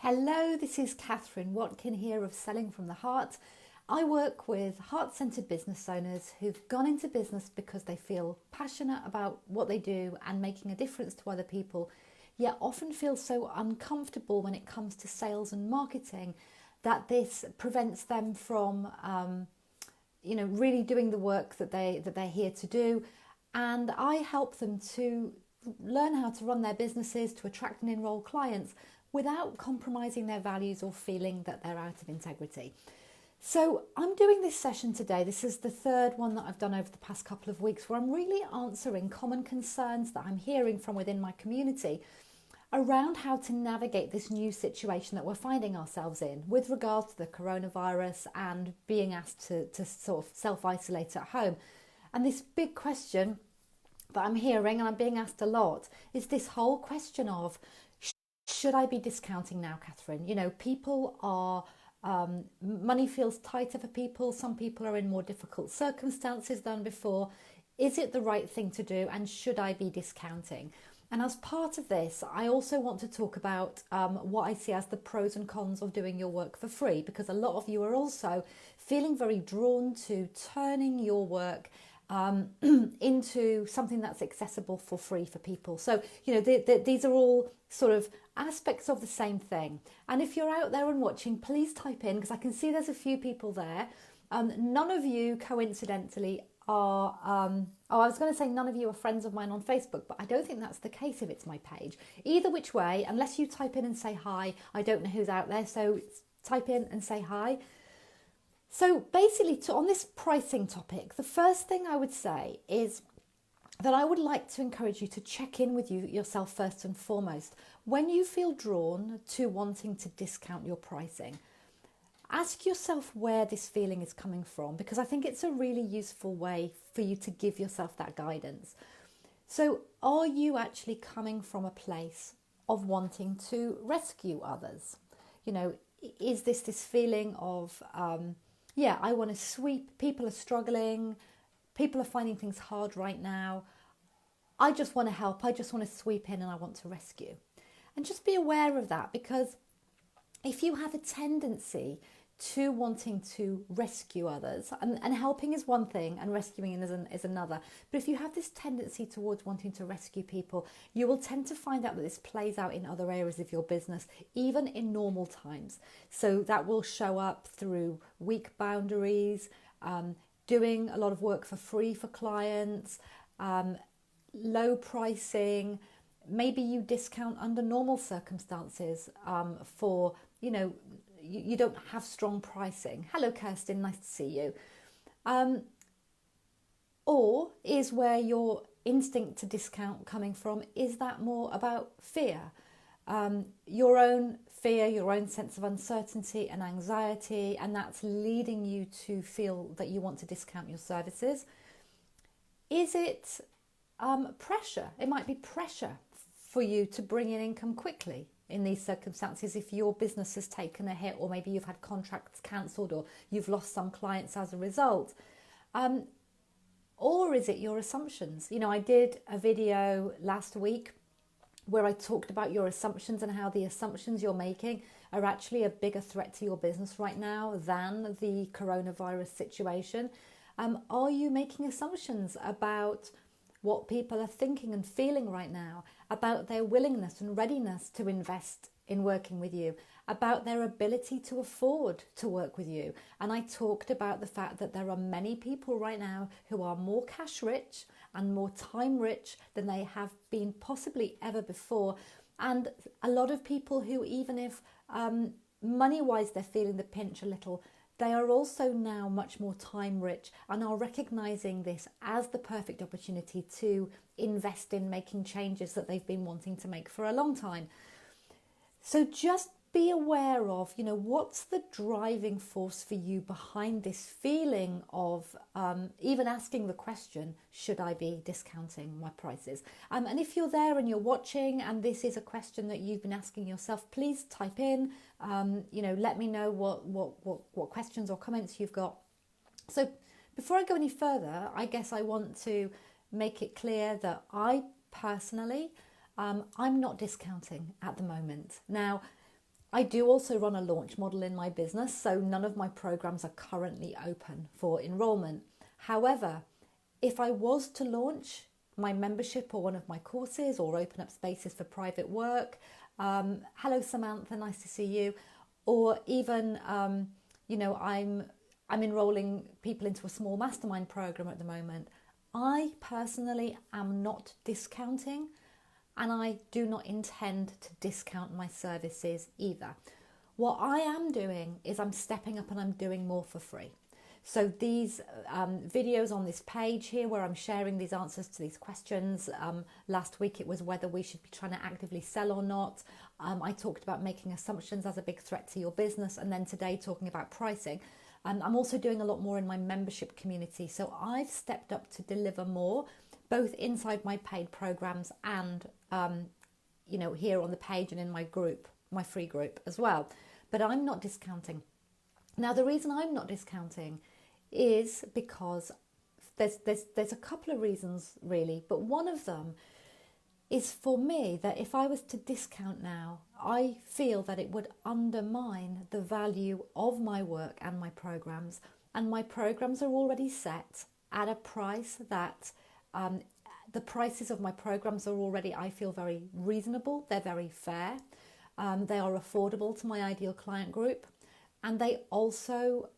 Hello, this is Catherine Watkin here of Selling from the Heart. I work with heart-centered business owners who've gone into business because they feel passionate about what they do and making a difference to other people, yet often feel so uncomfortable when it comes to sales and marketing that this prevents them from really doing the work that they're here to do. And I help them to learn how to run their businesses, to attract and enroll clients without compromising their values or feeling that they're out of integrity. So I'm doing this session today. This is the third one that I've done over the past couple of weeks, where I'm really answering common concerns that I'm hearing from within my community around how to navigate this new situation that we're finding ourselves in with regards to the coronavirus and being asked to sort of self-isolate at home. And this big question that I'm hearing, and I'm being asked a lot, is this whole question of, should I be discounting now, Catherine? You know, people are, money feels tighter for people. Some people are in more difficult circumstances than before. Is it the right thing to do? And should I be discounting? And as part of this, I also want to talk about what I see as the pros and cons of doing your work for free, because a lot of you are also feeling very drawn to turning your work into something that's accessible for free for people. So, you know, these are all sort of aspects of the same thing. And if you're out there and watching, please type in, because I can see there's a few people there. None of you, coincidentally, are, I was going to say none of you are friends of mine on Facebook, but I don't think that's the case if it's my page. Either which way, unless you type in and say hi, I don't know who's out there, so type in and say hi. So basically, on this pricing topic, the first thing I would say is that I would like to encourage you to check in with yourself first and foremost. When you feel drawn to wanting to discount your pricing, ask yourself where this feeling is coming from, because I think it's a really useful way for you to give yourself that guidance. So are you actually coming from a place of wanting to rescue others? You know, is this feeling of, I want to sweep, people are struggling, people are finding things hard right now. I just want to help, I just want to sweep in and I want to rescue. And just be aware of that, because if you have a tendency to wanting to rescue others, and helping is one thing and rescuing is another, but if you have this tendency towards wanting to rescue people, you will tend to find out that this plays out in other areas of your business, even in normal times. So that will show up through weak boundaries, doing a lot of work for free for clients, low pricing. Maybe you discount under normal circumstances for, you don't have strong pricing. Hello, Kirsten, nice to see you. Or is where your instinct to discount coming from, is that more about fear? Your own fear, your own sense of uncertainty and anxiety, and that's leading you to feel that you want to discount your services. Is it pressure? It might be pressure for you to bring in income quickly in these circumstances if your business has taken a hit, or maybe you've had contracts cancelled, or you've lost some clients as a result. Or is it your assumptions? You know, I did a video last week where I talked about your assumptions and how the assumptions you're making are actually a bigger threat to your business right now than the coronavirus situation. Are you making assumptions about what people are thinking and feeling right now, about their willingness and readiness to invest in working with you, about their ability to afford to work with you? And I talked about the fact that there are many people right now who are more cash rich and more time rich than they have been possibly ever before. And a lot of people who, even if money-wise they're feeling the pinch a little, they are also now much more time rich and are recognizing this as the perfect opportunity to invest in making changes that they've been wanting to make for a long time. So just be aware of, what's the driving force for you behind this feeling of even asking the question, should I be discounting my prices? And if you're there and you're watching and this is a question that you've been asking yourself, please type in, let me know what questions or comments you've got. So before I go any further, I guess I want to make it clear that I personally, I'm not discounting at the moment. Now, I do also run a launch model in my business, so none of my programs are currently open for enrollment. However, if I was to launch my membership or one of my courses or open up spaces for private work, hello Samantha, nice to see you, or even, I'm enrolling people into a small mastermind program at the moment. I personally am not discounting, and I do not intend to discount my services either. What I am doing is I'm stepping up and I'm doing more for free. So these videos on this page here where I'm sharing these answers to these questions, last week it was whether we should be trying to actively sell or not. I talked about making assumptions as a big threat to your business, and then today talking about pricing. I'm also doing a lot more in my membership community. So I've stepped up to deliver more, both inside my paid programs and, here on the page and in my group, my free group as well. But I'm not discounting. Now, the reason I'm not discounting is because there's a couple of reasons really, but one of them is for me that if I was to discount now, I feel that it would undermine the value of my work and my programs. And my programs are already set at a price that the prices of my programs are already, I feel, very reasonable. They're very fair. They are affordable to my ideal client group. And they also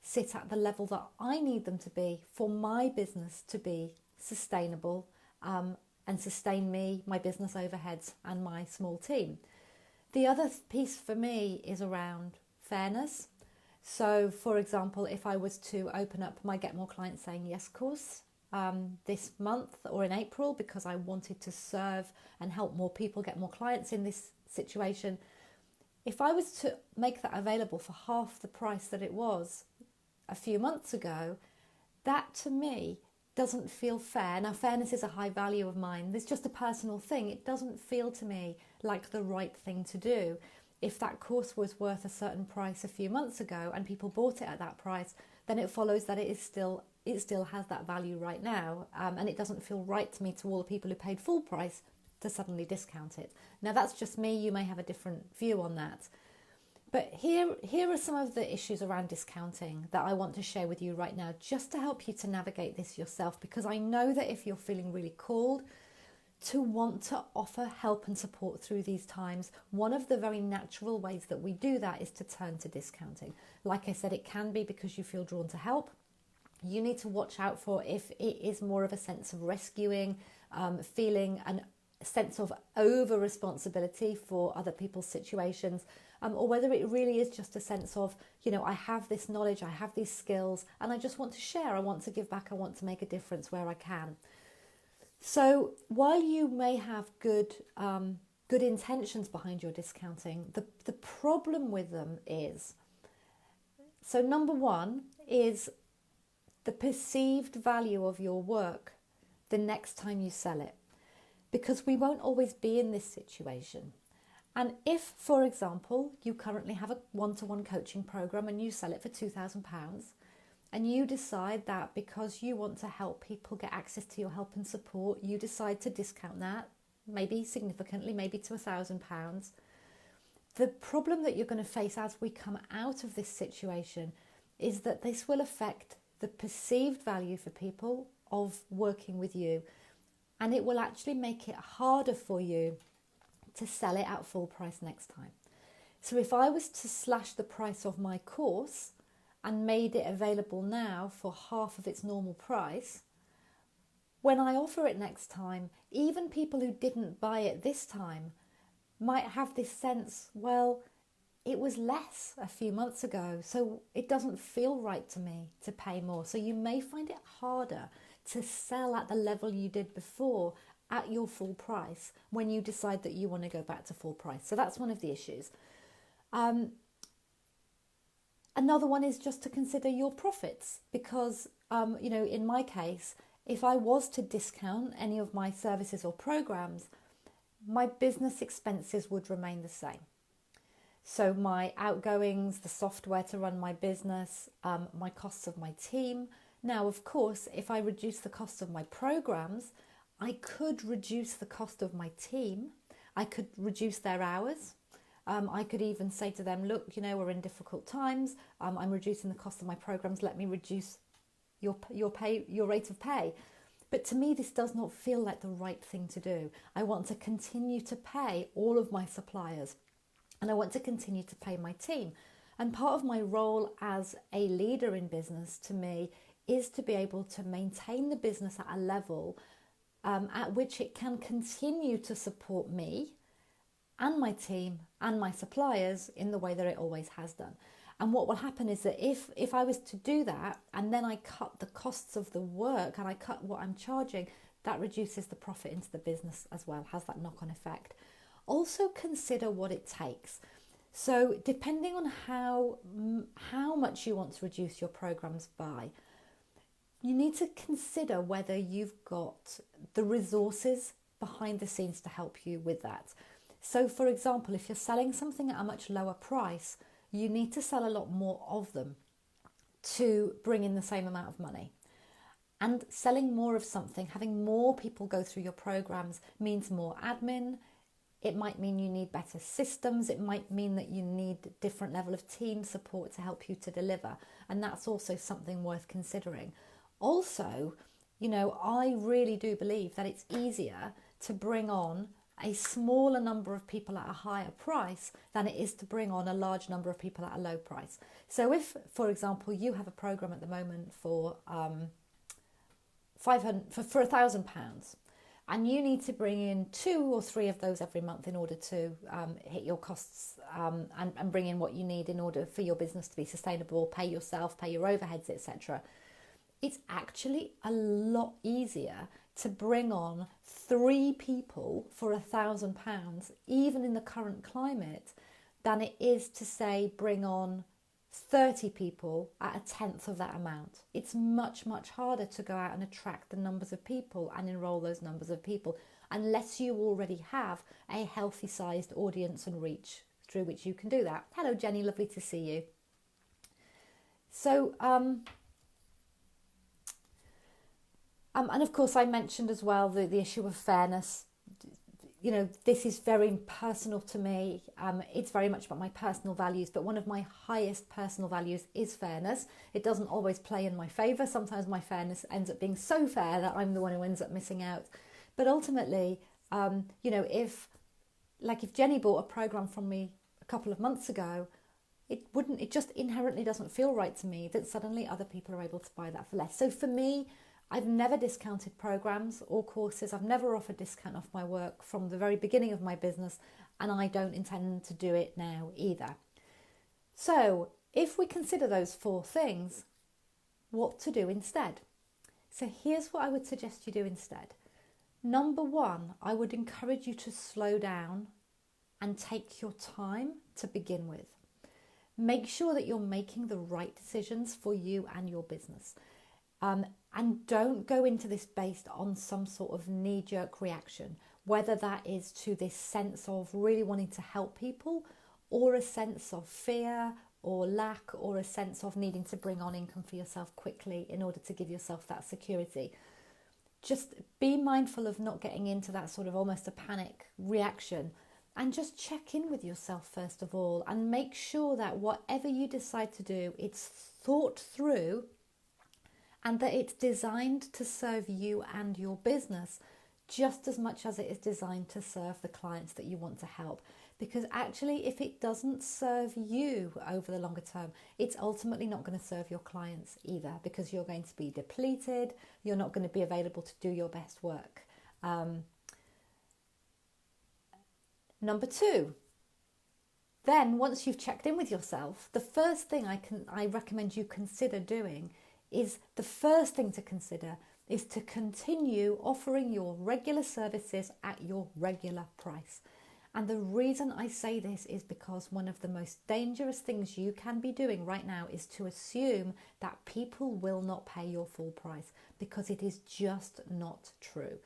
sit at the level that I need them to be for my business to be sustainable and sustain me, my business overheads and my small team. The other piece for me is around fairness. So, for example, if I was to open up my Get More Clients Saying Yes course this month or in April, because I wanted to serve and help more people get more clients in this situation, if I was to make that available for half the price that it was a few months ago, that to me doesn't feel fair. Now, fairness is a high value of mine. It's just a personal thing. It doesn't feel to me like the right thing to do. If that course was worth a certain price a few months ago and people bought it at that price, then it follows that it still has that value right now. And it doesn't feel right to me, to all the people who paid full price, to suddenly discount it. Now, that's just me. You may have a different view on that. But here are some of the issues around discounting that I want to share with you right now, just to help you to navigate this yourself, because I know that if you're feeling really called to want to offer help and support through these times, one of the very natural ways that we do that is to turn to discounting. Like I said, it can be because you feel drawn to help. You need to watch out for if it is more of a sense of rescuing, feeling a sense of over responsibility for other people's situations, or whether it really is just a sense of, I have this knowledge, I have these skills, and I just want to share, I want to give back, I want to make a difference where I can. So while you may have good intentions behind your discounting, the problem with them is, so number one is the perceived value of your work the next time you sell it, because we won't always be in this situation. And if, for example, you currently have a one-to-one coaching program and you sell it for £2,000, and you decide that because you want to help people get access to your help and support, you decide to discount that, maybe significantly, maybe to £1,000, the problem that you're going to face as we come out of this situation is that this will affect the perceived value for people of working with you, and it will actually make it harder for you to sell it at full price next time. So if I was to slash the price of my course and made it available now for half of its normal price, when I offer it next time, even people who didn't buy it this time might have this sense, well, it was less a few months ago, so it doesn't feel right to me to pay more. So you may find it harder to sell at the level you did before at your full price when you decide that you want to go back to full price. So that's one of the issues. Another one is just to consider your profits, because, in my case, if I was to discount any of my services or programs, my business expenses would remain the same. So my outgoings, the software to run my business, my costs of my team. Now, of course, if I reduce the cost of my programs, I could reduce the cost of my team. I could reduce their hours. I could even say to them, look, we're in difficult times. I'm reducing the cost of my programs. Let me reduce your rate of pay. But to me, this does not feel like the right thing to do. I want to continue to pay all of my suppliers, and I want to continue to pay my team. And part of my role as a leader in business, to me, is to be able to maintain the business at a level at which it can continue to support me and my team and my suppliers in the way that it always has done. And what will happen is that if I was to do that and then I cut the costs of the work and I cut what I'm charging, that reduces the profit into the business as well, has that knock-on effect. Also consider what it takes. So depending on how much you want to reduce your programs by, you need to consider whether you've got the resources behind the scenes to help you with that. So for example, if you're selling something at a much lower price, you need to sell a lot more of them to bring in the same amount of money. And selling more of something, having more people go through your programs means more admin. It might mean you need better systems. It might mean that you need different level of team support to help you to deliver. And that's also something worth considering. Also, I really do believe that it's easier to bring on a smaller number of people at a higher price than it is to bring on a large number of people at a low price. So if, for example, you have a program at the moment for £1,000 and you need to bring in 2 or 3 of those every month in order to hit your costs and bring in what you need in order for your business to be sustainable, pay yourself, pay your overheads, etc. It's actually a lot easier to bring on 3 people for £1,000, even in the current climate, than it is to say bring on 30 people at a tenth of that amount. It's much, much harder to go out and attract the numbers of people and enroll those numbers of people unless you already have a healthy sized audience and reach through which you can do that. Hello Jenny, lovely to see you. So, and of course I mentioned as well the issue of fairness. This is very personal to me. It's very much about my personal values, but one of my highest personal values is fairness. It doesn't always play in my favour. Sometimes my fairness ends up being so fair that I'm the one who ends up missing out. But ultimately, if Jenny bought a program from me a couple of months ago, it just inherently doesn't feel right to me that suddenly other people are able to buy that for less. So for me, I've never discounted programs or courses. I've never offered discount off my work from the very beginning of my business, and I don't intend to do it now either. So if we consider those 4 things, what to do instead? So here's what I would suggest you do instead. Number 1, I would encourage you to slow down and take your time to begin with. Make sure that you're making the right decisions for you and your business. And don't go into this based on some sort of knee-jerk reaction, whether that is to this sense of really wanting to help people, or a sense of fear or lack, or a sense of needing to bring on income for yourself quickly in order to give yourself that security. Just be mindful of not getting into that sort of almost a panic reaction, and just check in with yourself first of all, and make sure that whatever you decide to do, it's thought through and that it's designed to serve you and your business just as much as it is designed to serve the clients that you want to help. Because actually, if it doesn't serve you over the longer term, it's ultimately not going to serve your clients either, because you're going to be depleted, you're not going to be available to do your best work. Number 2, then once you've checked in with yourself, the first thing I recommend you consider doing is to continue offering your regular services at your regular price. And the reason I say this is because one of the most dangerous things you can be doing right now is to assume that people will not pay your full price, because it is just not true.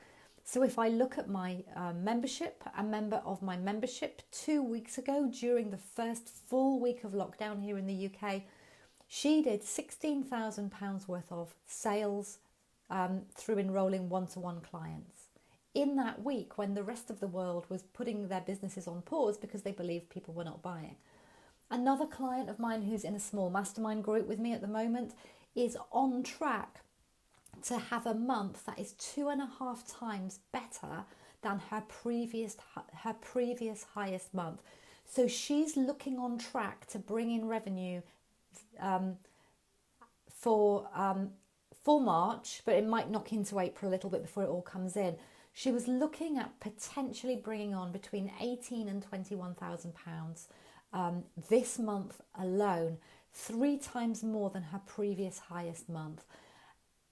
So if I look at my membership, a member of my membership 2 weeks ago during the first full week of lockdown here in the UK, she did £16,000 worth of sales through enrolling one-to-one clients in that week when the rest of the world was putting their businesses on pause because they believed people were not buying. Another client of mine who's in a small mastermind group with me at the moment is on track to have a month that is 2.5 times better than her previous highest month. So she's looking on track to bring in revenue for March, but it might knock into April a little bit before it all comes in. She was looking at potentially bringing on between £18,000 and £21,000 this month alone, 3 times more than her previous highest month.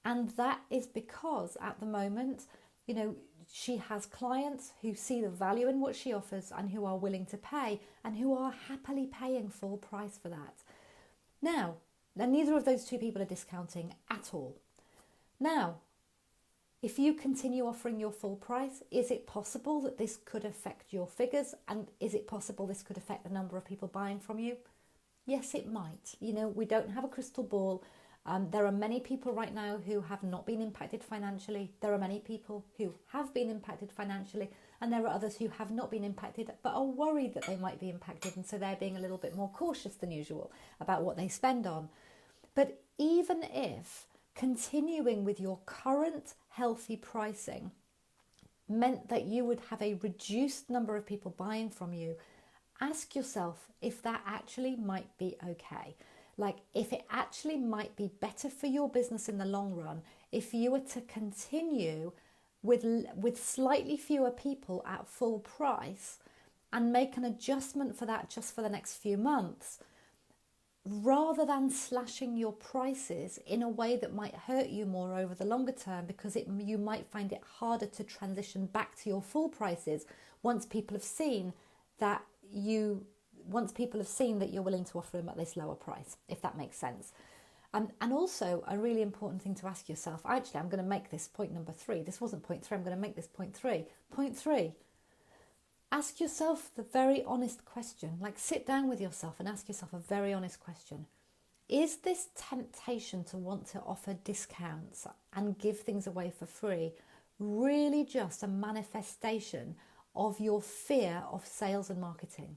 And that is because at the moment, you know, she has clients who see the value in what she offers and who are willing to pay and who are happily paying full price for that. Now, neither of those two people are discounting at all. Now, if you continue offering your full price, is it possible that this could affect your figures? And is it possible this could affect the number of people buying from you? Yes, it might. You know, we don't have a crystal ball. There are many people right now who have not been impacted financially. There are many people who have been impacted financially, and there are others who have not been impacted but are worried that they might be impacted, and so they're being a little bit more cautious than usual about what they spend on. But even if continuing with your current healthy pricing meant that you would have a reduced number of people buying from you, ask yourself if that actually might be okay. Like, if it actually might be better for your business in the long run if you were to continue with slightly fewer people at full price and make an adjustment for that just for the next few months, rather than slashing your prices in a way that might hurt you more over the longer term, because you might find it harder to transition back to your full prices once people have seen that you're willing to offer them at this lower price, if that makes sense. And also a really important thing to ask yourself, actually I'm going to make this point number 3, this wasn't point 3, I'm going to make this point 3. Point 3, ask yourself the very honest question, like sit down with yourself and ask yourself a very honest question. Is this temptation to want to offer discounts and give things away for free really just a manifestation of your fear of sales and marketing?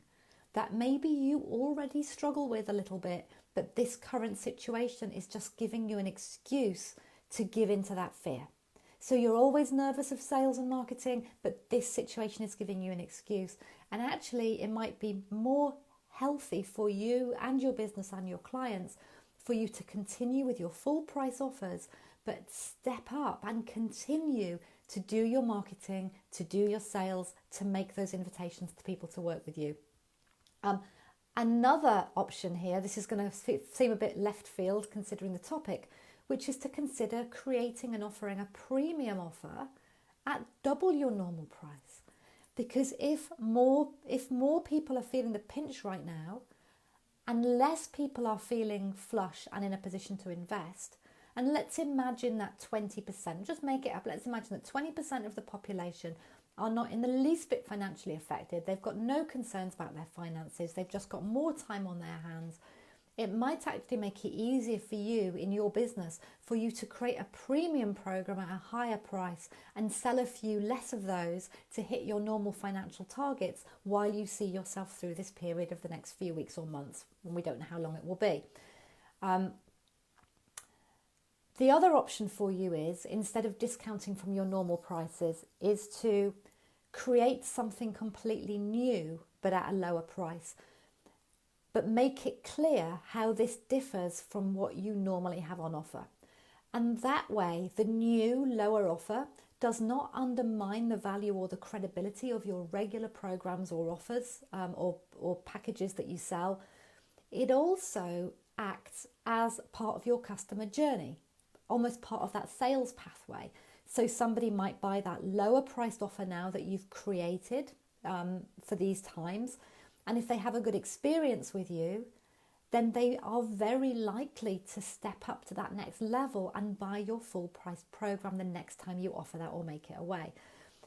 That maybe you already struggle with a little bit, but this current situation is just giving you an excuse to give into that fear. So you're always nervous of sales and marketing, but this situation is giving you an excuse. And actually, it might be more healthy for you and your business and your clients for you to continue with your full price offers, but step up and continue to do your marketing, to do your sales, to make those invitations to people to work with you. Another option here, this is going to seem a bit left field considering the topic, which is to consider creating and offering a premium offer at double your normal price. Because if more people are feeling the pinch right now, and less people are feeling flush and in a position to invest, and let's imagine that 20%, just make it up, let's imagine that 20% of the population are not in the least bit financially affected. They've got no concerns about their finances. They've just got more time on their hands. It might actually make it easier for you in your business for you to create a premium program at a higher price and sell a few less of those to hit your normal financial targets while you see yourself through this period of the next few weeks or months, and we don't know how long it will be. The other option for you is, instead of discounting from your normal prices, is to create something completely new but at a lower price. But make it clear how this differs from what you normally have on offer. And that way, the new lower offer does not undermine the value or the credibility of your regular programs or offers or packages that you sell. It also acts as part of your customer journey, almost part of that sales pathway. So somebody might buy that lower priced offer now that you've created for these times. And if they have a good experience with you, then they are very likely to step up to that next level and buy your full price program the next time you offer that or make it away.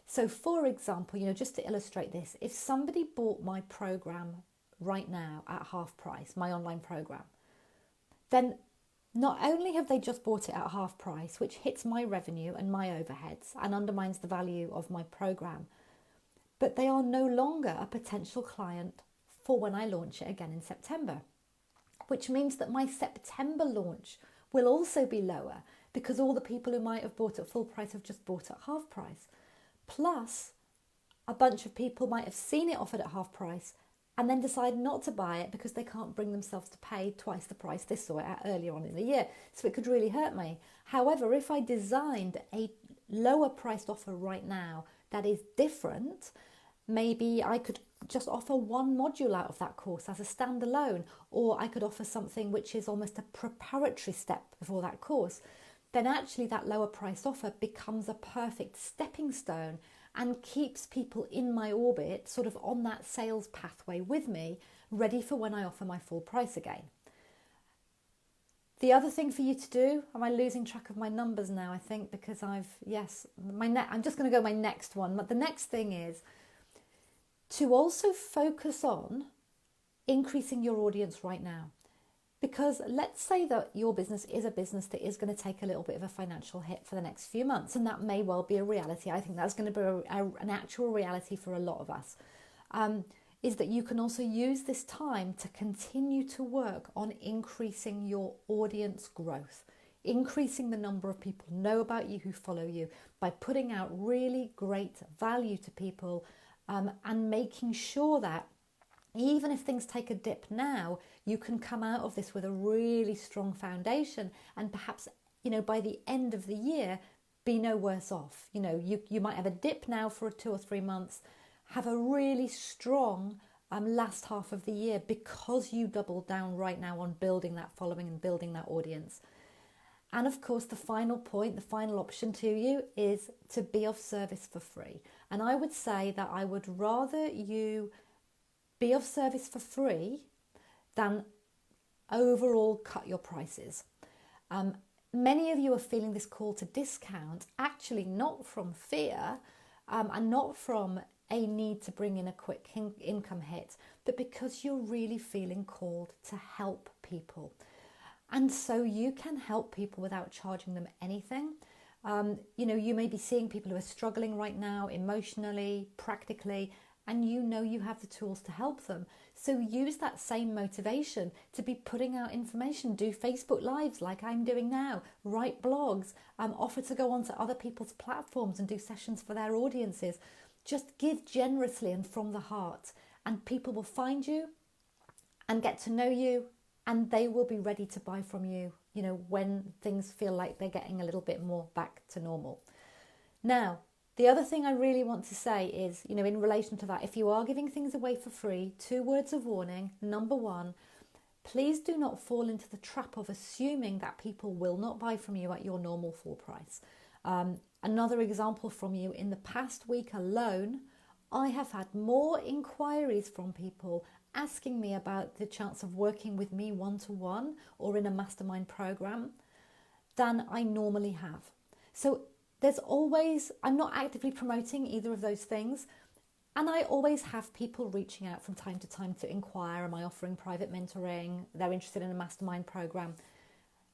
So for example, just to illustrate this, if somebody bought my program right now at half price, my online program, then not only have they just bought it at half price, which hits my revenue and my overheads and undermines the value of my program, but they are no longer a potential client for when I launch it again in September, which means that my September launch will also be lower because all the people who might have bought at full price have just bought at half price. Plus, a bunch of people might have seen it offered at half price and then decide not to buy it because they can't bring themselves to pay twice the price they saw it at earlier on in the year. So it could really hurt me. However, if I designed a lower priced offer right now that is different, maybe I could just offer one module out of that course as a standalone, or I could offer something which is almost a preparatory step before that course, then actually that lower priced offer becomes a perfect stepping stone and keeps people in my orbit, sort of on that sales pathway with me, ready for when I offer my full price again. The other thing for you to do, am I losing track of my numbers now, I think, because I'm just going to go my next one. But the next thing is to also focus on increasing your audience right now. Because let's say that your business is a business that is going to take a little bit of a financial hit for the next few months, and that may well be a reality. I think that's going to be an actual reality for a lot of us, is that you can also use this time to continue to work on increasing your audience growth, increasing the number of people who know about you, who follow you, by putting out really great value to people, and making sure that even if things take a dip now, you can come out of this with a really strong foundation, and perhaps, by the end of the year, be no worse off. You might have a dip now for 2 or 3 months, have a really strong last half of the year because you doubled down right now on building that following and building that audience. And of course, the final point, the final option to you is to be of service for free. And I would say that I would rather you be of service for free than overall cut your prices. Many of you are feeling this call to discount, actually not from fear and not from a need to bring in a quick income hit, but because you're really feeling called to help people. And so you can help people without charging them anything. You may be seeing people who are struggling right now emotionally, practically, and you have the tools to help them. So use that same motivation to be putting out information. Do Facebook Lives like I'm doing now, write blogs, offer to go onto other people's platforms and do sessions for their audiences. Just give generously and from the heart, and people will find you and get to know you, and they will be ready to buy from you, when things feel like they're getting a little bit more back to normal. Now, the other thing I really want to say is, in relation to that, if you are giving things away for free, 2 words of warning. Number 1, please do not fall into the trap of assuming that people will not buy from you at your normal full price. Another example from you, in the past week alone, I have had more inquiries from people asking me about the chance of working with me one-to-one or in a mastermind program than I normally have. So I'm not actively promoting either of those things. And I always have people reaching out from time to time to inquire, am I offering private mentoring? They're interested in a mastermind program.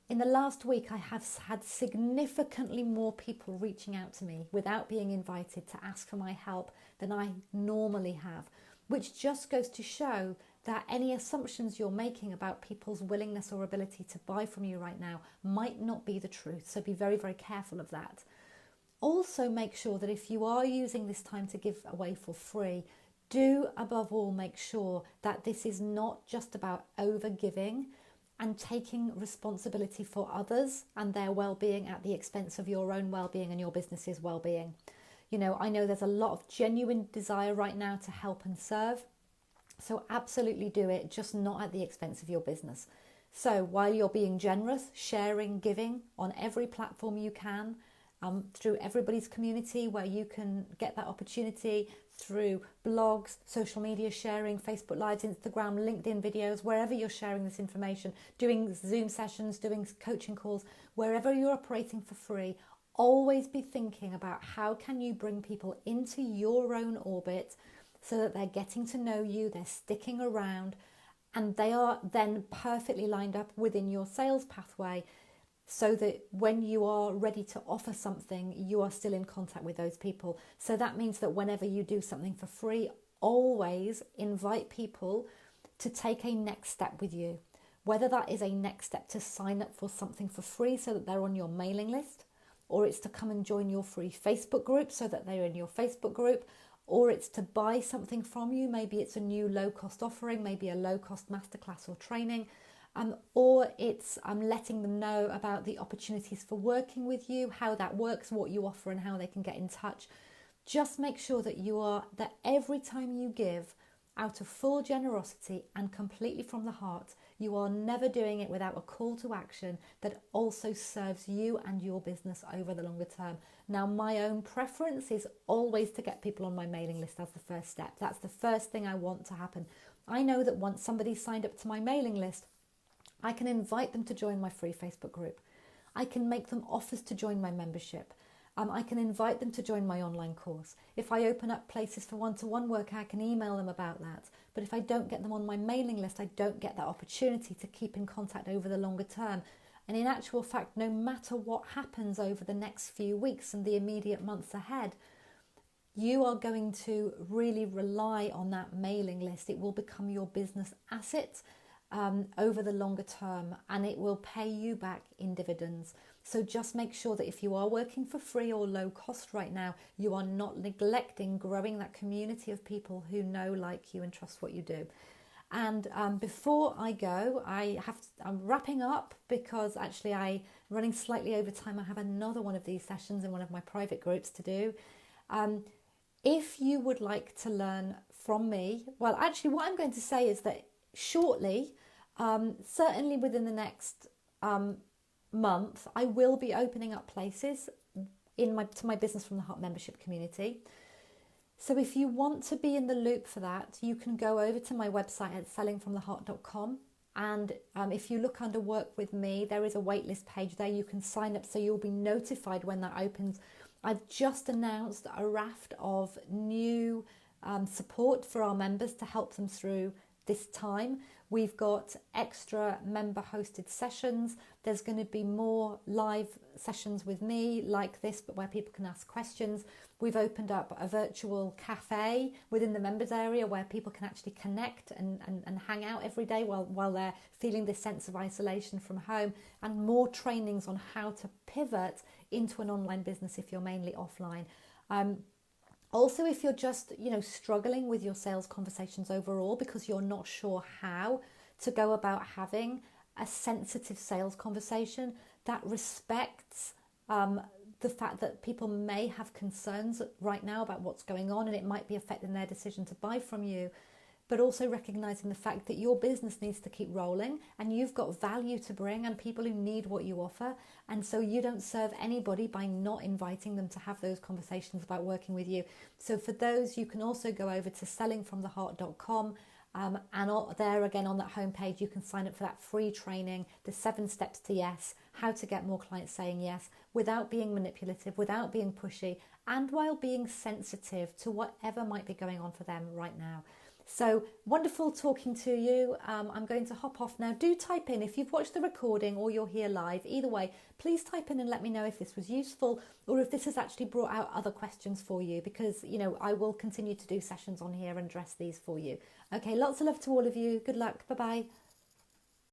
In the last week, I have had significantly more people reaching out to me without being invited to ask for my help than I normally have, which just goes to show that any assumptions you're making about people's willingness or ability to buy from you right now might not be the truth. So be very, very careful of that. Also, make sure that if you are using this time to give away for free, do above all make sure that this is not just about over-giving and taking responsibility for others and their well-being at the expense of your own well-being and your business's well-being. I know there's a lot of genuine desire right now to help and serve, so absolutely do it, just not at the expense of your business. So while you're being generous, sharing, giving on every platform you can, through everybody's community where you can get that opportunity, through blogs, social media sharing, Facebook Lives, Instagram, LinkedIn videos, wherever you're sharing this information, doing Zoom sessions, doing coaching calls, wherever you're operating for free, always be thinking about how can you bring people into your own orbit so that they're getting to know you, they're sticking around, And they are then perfectly lined up within your sales pathway, so that when you are ready to offer something, you are still in contact with those people. So that means that whenever you do something for free, always invite people to take a next step with you. Whether that is a next step to sign up for something for free so that they're on your mailing list, or it's to come and join your free Facebook group so that they're in your Facebook group, or it's to buy something from you. Maybe it's a new low-cost offering, maybe a low-cost masterclass or training, or it's letting them know about the opportunities for working with you, how that works, what you offer and how they can get in touch. Just make sure that every time you give out of full generosity and completely from the heart, you are never doing it without a call to action that also serves you and your business over the longer term. Now, my own preference is always to get people on my mailing list as the first step. That's the first thing I want to happen. I know that once somebody's signed up to my mailing list, I can invite them to join my free Facebook group. I can make them offers to join my membership. I can invite them to join my online course. If I open up places for one-to-one work, I can email them about that. But if I don't get them on my mailing list, I don't get that opportunity to keep in contact over the longer term. And in actual fact, no matter what happens over the next few weeks and the immediate months ahead, you are going to really rely on that mailing list. It will become your business asset over the longer term, and it will pay you back in dividends. So just make sure that if you are working for free or low cost right now, you are not neglecting growing that community of people who know, like you, and trust what you do. And before I go, I'm wrapping up because actually I'm running slightly over time. I have another one of these sessions in one of my private groups to do. If you would like to learn from me, well, actually what I'm going to say is that shortly, certainly within the next month, I will be opening up places to my Business from the Heart membership community. So if you want to be in the loop for that, you can go over to my website at sellingfromtheheart.com, and if you look under Work With Me, there is a waitlist page there. You can sign up so you'll be notified when that opens. I've just announced a raft of new support for our members to help them through this time. We've got extra member hosted sessions. There's going to be more live sessions with me like this, but where people can ask questions. We've opened up a virtual cafe within the members area where people can actually connect and hang out every day while they're feeling this sense of isolation from home, and more trainings on how to pivot into an online business if you're mainly offline. Also, if you're just, struggling with your sales conversations overall because you're not sure how to go about having a sensitive sales conversation that respects the fact that people may have concerns right now about what's going on and it might be affecting their decision to buy from you, but also recognizing the fact that your business needs to keep rolling and you've got value to bring and people who need what you offer. And so you don't serve anybody by not inviting them to have those conversations about working with you. So for those, you can also go over to sellingfromtheheart.com, and there again on that homepage, you can sign up for that free training, the 7 steps to yes, how to get more clients saying yes without being manipulative, without being pushy, and while being sensitive to whatever might be going on for them right now. So wonderful talking to you. I'm going to hop off now. Do type in if you've watched the recording or you're here live. Either way, please type in and let me know if this was useful or if this has actually brought out other questions for you, because I will continue to do sessions on here and address these for you. Okay, lots of love to all of you. Good luck. Bye-bye.